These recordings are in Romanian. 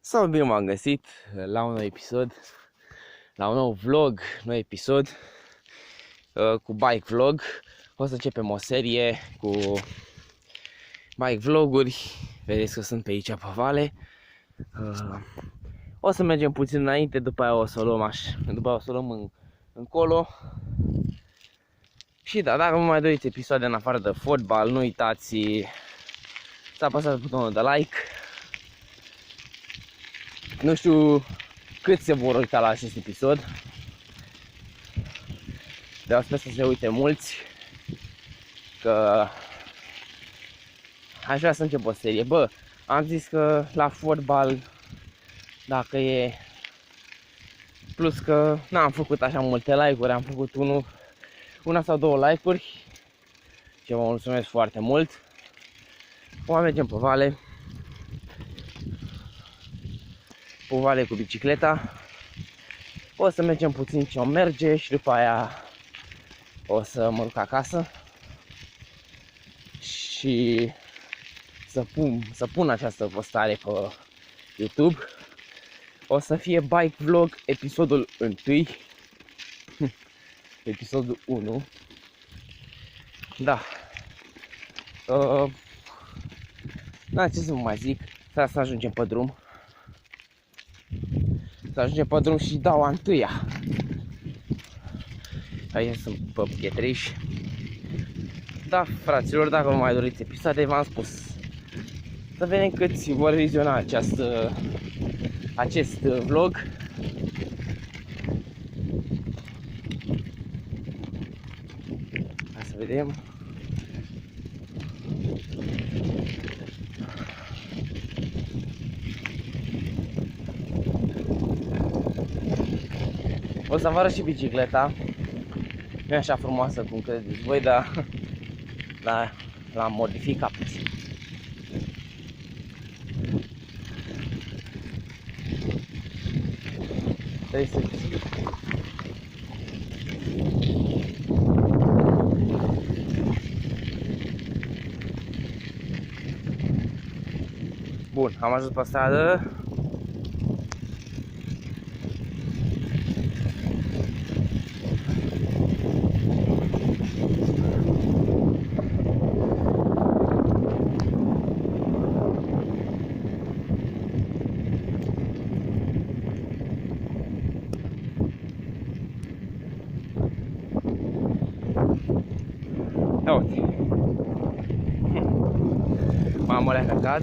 Sau bine m-am găsit la un nou episod, la un nou vlog, nou episod cu bike vlog. O să începem o serie cu bike vloguri. Vedeți că sunt pe aici pe vale. O să mergem puțin înainte, după aia o să o luăm după aia o să o luăm încolo. Și da, dacă vă mai doriți episoade în afară de fotbal, nu uitați să apăsați butonul de like. Nu știu cât se vor uita la acest episod, dar sper să se uite mulți, că aș vrea să încep o serie. Bă, am zis că la fotbal, dacă e, plus că n-am făcut așa multe like-uri, am făcut una sau două like-uri și vă mulțumesc foarte mult. Acum mergem pe vale cu bicicleta. O să mergem puțin ce o merge și după aia o să mă duc acasă și să pun această postare pe YouTube. O să fie bike vlog episodul 1, episodul 1. Da. Da, ce să vă mai zic, să ajungem pe drum. Să ajungem pe drum și dau a întâia. Aici sunt pe Pietriș. Da, fraților, dacă vă mai doriți episoade, v-am spus, să vedem câți vor viziona acest vlog. Hai să vedem. O să vă arăt și bicicleta. Nu e așa frumoasă cum credeți voi, dar l-am modificat puțin. Bun, am ajuns pe stradă. Ia uite. M-am recarcat.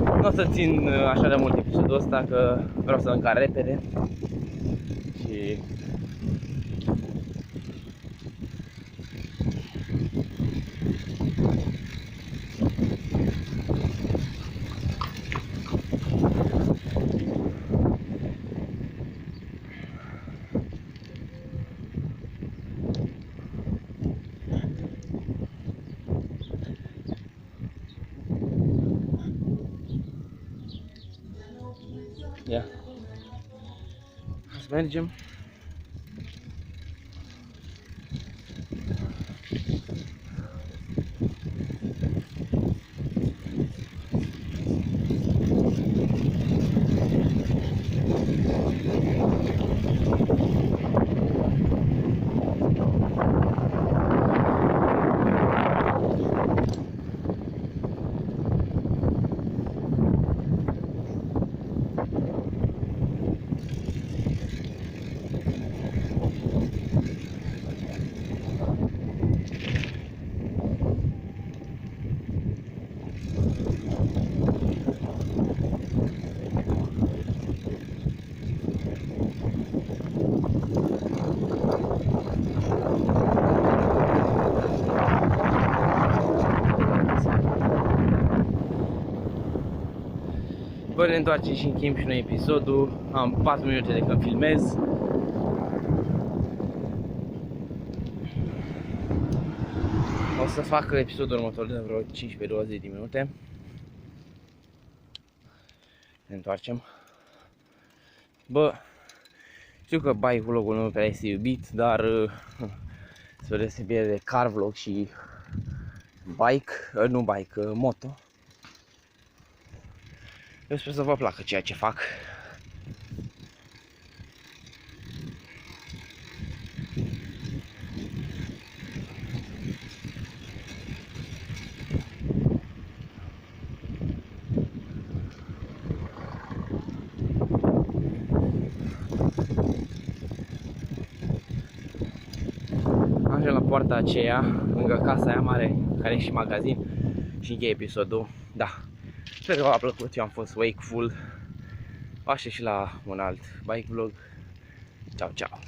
Nu o să țin așa de mult episodul ăsta, că vreau să încar repede. Și ia. Hai să mergem. Bă, ne întoarcem și încheiem și noi episodul. Am 4 minute de când filmez. O să fac episodul următor de vreo 15-20 de minute. Ne întoarcem. Bă, știu că bike vlogul nu prea este iubit, dar spre deosebire de car vlog și moto, Eu sper să vă placă ceea ce fac. Ajung la poarta aceea, lângă casa aia mare, care e și magazin, și încheie episodul. Da, sper că v-a plăcut, eu am fost Wakeful. Vă aștept și la un alt bike vlog. Ciao, ciao!